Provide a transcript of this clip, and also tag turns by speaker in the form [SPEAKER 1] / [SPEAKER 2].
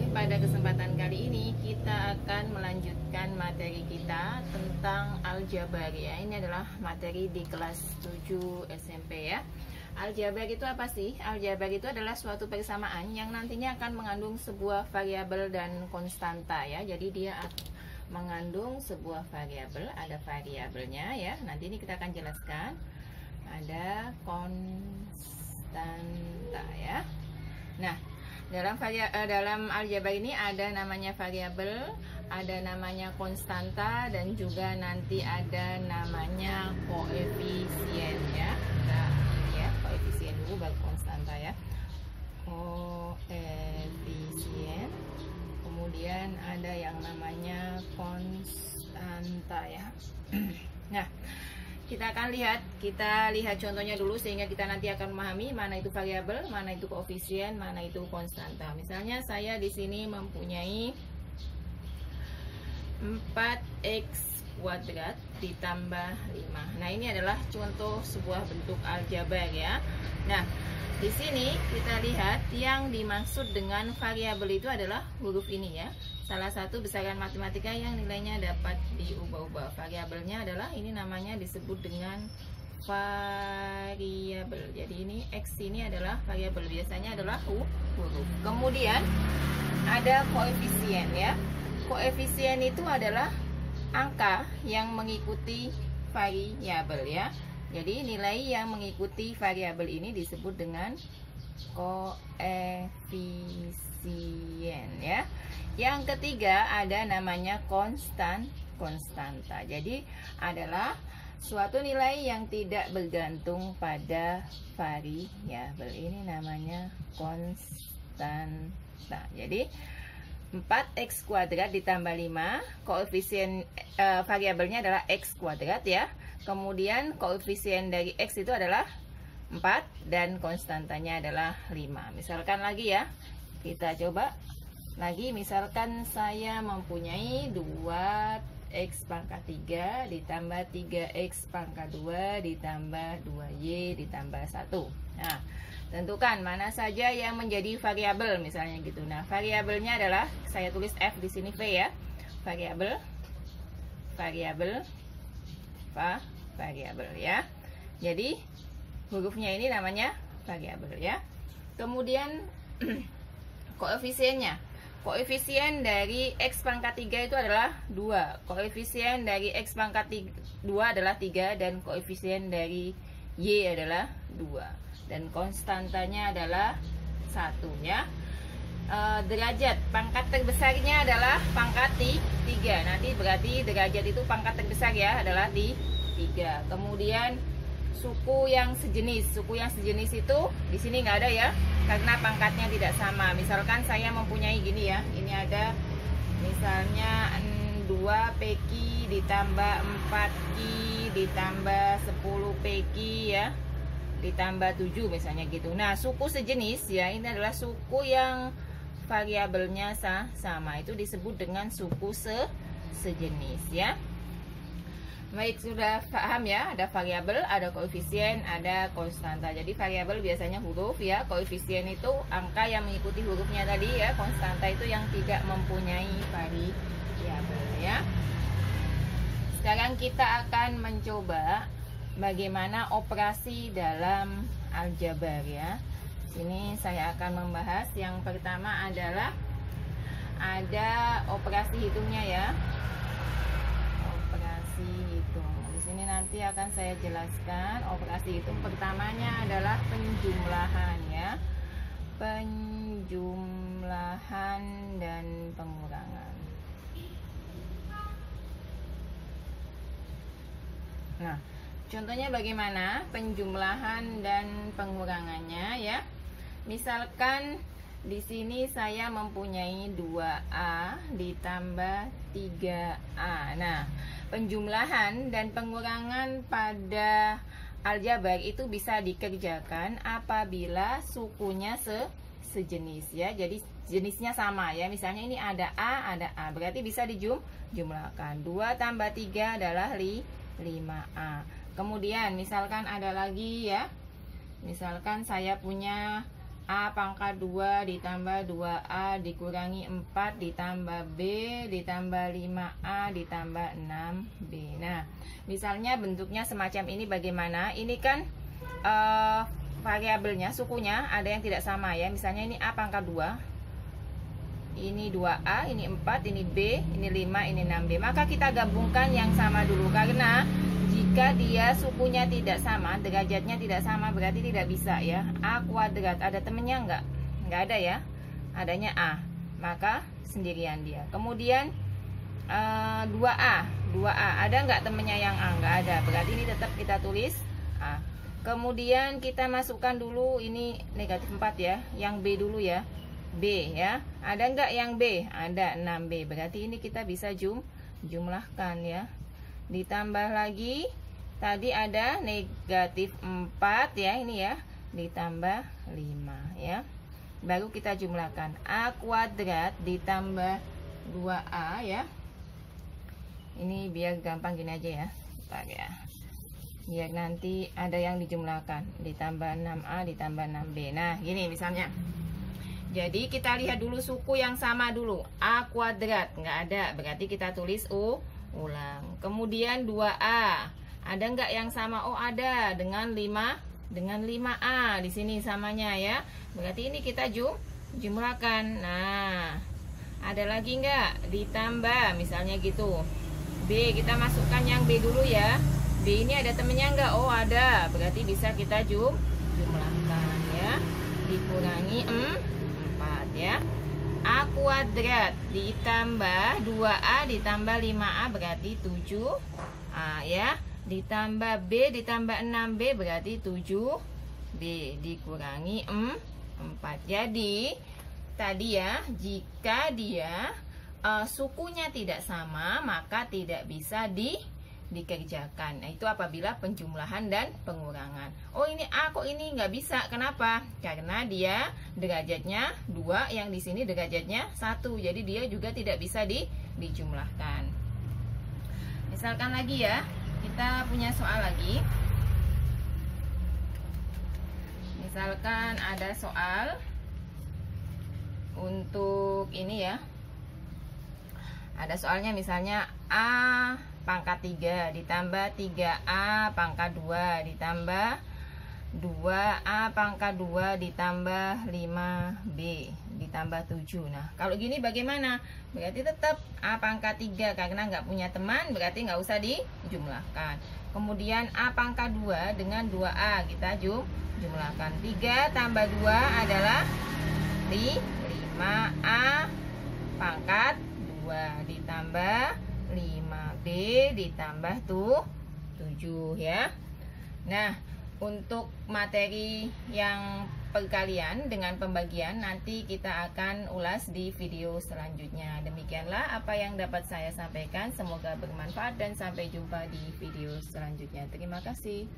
[SPEAKER 1] pada kesempatan kali ini kita akan melanjutkan materi kita tentang aljabar ya. Ini adalah materi di kelas 7 SMP ya. Aljabar itu apa sih? Aljabar itu adalah suatu persamaan yang nantinya akan mengandung sebuah variabel dan konstanta ya. Jadi dia mengandung sebuah variabel, ada variabelnya ya. Nanti ini kita akan jelaskan. Ada konstanta ya. Nah, dalam aljabar ini ada namanya variabel, ada namanya konstanta, dan juga nanti ada namanya koefisien ya. Nah, ya, koefisien dulu baru konstanta ya. Koefisien. Kemudian ada yang namanya konstanta ya. Nah, kita lihat contohnya dulu sehingga kita nanti akan memahami mana itu variabel, mana itu koefisien, mana itu konstanta. Misalnya saya di sini mempunyai 4x kuadrat ditambah 5. Nah, ini adalah contoh sebuah bentuk aljabar ya. Nah, di sini kita lihat yang dimaksud dengan variabel itu adalah huruf ini ya. Salah satu besaran matematika yang nilainya dapat diubah-ubah. Variabelnya adalah ini, namanya disebut dengan variabel. Jadi ini X ini adalah variabel, biasanya adalah huruf. Kemudian ada koefisien ya. Koefisien itu adalah angka yang mengikuti variabel ya. Jadi nilai yang mengikuti variabel ini disebut dengan koefisien ya. Yang ketiga ada namanya konstanta. Jadi adalah suatu nilai yang tidak bergantung pada variabel. Ini namanya konstanta. Jadi 4x kuadrat ditambah 5, koefisien variabelnya adalah x kuadrat ya. Kemudian koefisien dari x itu adalah 4 dan konstantanya adalah 5. Misalkan lagi ya, kita coba lagi. Misalkan saya mempunyai 2x pangkat 3 ditambah 3x pangkat 2 ditambah 2y ditambah 1. Nah, tentukan mana saja yang menjadi variabel misalnya gitu. Nah, variabelnya adalah, saya tulis F di sini, V ya. Variabel ya. Jadi hurufnya ini namanya variabel ya. Kemudian koefisiennya. Koefisien dari x pangkat 3 itu adalah 2. Koefisien dari x pangkat 2 adalah 3 dan koefisien dari y adalah 2. Dan konstantanya adalah 1 ya. Derajat pangkat terbesarnya adalah pangkat 3. Nanti berarti derajat itu pangkat terbesar ya, adalah di 3. Kemudian suku yang sejenis itu di sini nggak ada ya, karena pangkatnya tidak sama. Misalkan saya mempunyai gini ya, ini ada misalnya 2pq ditambah 4q ditambah 10pq ya, ditambah 7 misalnya gitu. Nah, suku sejenis ya, ini adalah suku yang variabelnya sama, itu disebut dengan suku sejenis ya. Baik, sudah paham ya, ada variabel, ada koefisien, ada konstanta. Jadi variabel biasanya huruf ya, koefisien itu angka yang mengikuti hurufnya tadi ya, konstanta itu yang tidak mempunyai variabel ya. Sekarang kita akan mencoba bagaimana operasi dalam aljabar ya. Sini saya akan membahas yang pertama adalah ada operasi hitungnya ya. Di sini nanti akan saya jelaskan operasi hitung. Pertamanya adalah penjumlahan ya. Penjumlahan dan pengurangan. Nah, contohnya bagaimana penjumlahan dan pengurangannya ya. Misalkan di sini saya mempunyai 2A ditambah 3A. Nah, penjumlahan dan pengurangan pada aljabar itu bisa dikerjakan apabila sukunya sejenis ya. Jadi jenisnya sama ya. Misalnya ini ada A, berarti bisa dijumlahkan. 2 tambah 3 adalah 5A. Kemudian misalkan ada lagi ya. Misalkan saya punya A pangkat 2 ditambah 2A dikurangi 4 ditambah B ditambah 5A ditambah 6B. Nah, misalnya bentuknya semacam ini bagaimana? Ini kan variabelnya, sukunya ada yang tidak sama ya. Misalnya ini A pangkat 2, ini 2A, ini 4, ini B, ini 5, ini 6B. Maka kita gabungkan yang sama dulu, karena jika dia sukunya tidak sama, derajatnya tidak sama, berarti tidak bisa ya. A kuadrat, ada temennya enggak? Enggak ada ya. Adanya A, maka sendirian dia. Kemudian 2A, ada enggak temennya yang A? Enggak ada, berarti ini tetap kita tulis A. Kemudian kita masukkan dulu ini negatif 4 ya, yang B dulu ya, B ya. Ada enggak yang B? Ada, 6B. Berarti ini kita bisa jumlahkan ya. Ditambah lagi, tadi ada negatif 4 ya, ini ya, ditambah 5 ya. Baru kita jumlahkan, A kuadrat ditambah 2A ya. Ini biar gampang gini aja ya, bentar ya, biar nanti ada yang dijumlahkan, ditambah 6A ditambah 6B. Nah gini misalnya, jadi kita lihat dulu suku yang sama dulu. A kuadrat nggak ada, berarti kita tulis ulang. Kemudian 2A, ada nggak yang sama? Oh ada, dengan 5A di sini samanya ya. Berarti ini kita jumlahkan. Nah, ada lagi nggak? Ditambah misalnya gitu. B, kita masukkan yang B dulu ya. B ini ada temennya nggak? Oh ada, berarti bisa kita jumlahkan ya. Dikurangi 4 ya. A kuadrat ditambah 2A ditambah 5A berarti 7A ya. Ditambah B ditambah 6B berarti 7B dikurangi 4. Jadi tadi ya, jika dia sukunya tidak sama, maka tidak bisa dikerjakan. Nah, itu apabila penjumlahan dan pengurangan. Oh ini A kok ini nggak bisa, kenapa? Karena dia derajatnya 2, yang di sini derajatnya 1, jadi dia juga tidak bisa dijumlahkan. Misalkan lagi ya, kita punya soal lagi. Misalkan ada soal untuk ini ya, ada soalnya misalnya A pangkat 3 ditambah 3A pangkat 2 ditambah 2A pangkat 2 ditambah 5B ditambah 7. Nah kalau gini bagaimana? Berarti tetap A pangkat 3, karena nggak punya teman berarti nggak usah dijumlahkan. Kemudian A pangkat 2 dengan 2A kita jumlahkan. 3 tambah 2 adalah 5A pangkat 2 ditambah 5B ditambah 7 ya. Nah untuk materi yang perkalian dengan pembagian nanti kita akan ulas di video selanjutnya. Demikianlah apa yang dapat saya sampaikan, semoga bermanfaat dan sampai jumpa di video selanjutnya. Terima kasih.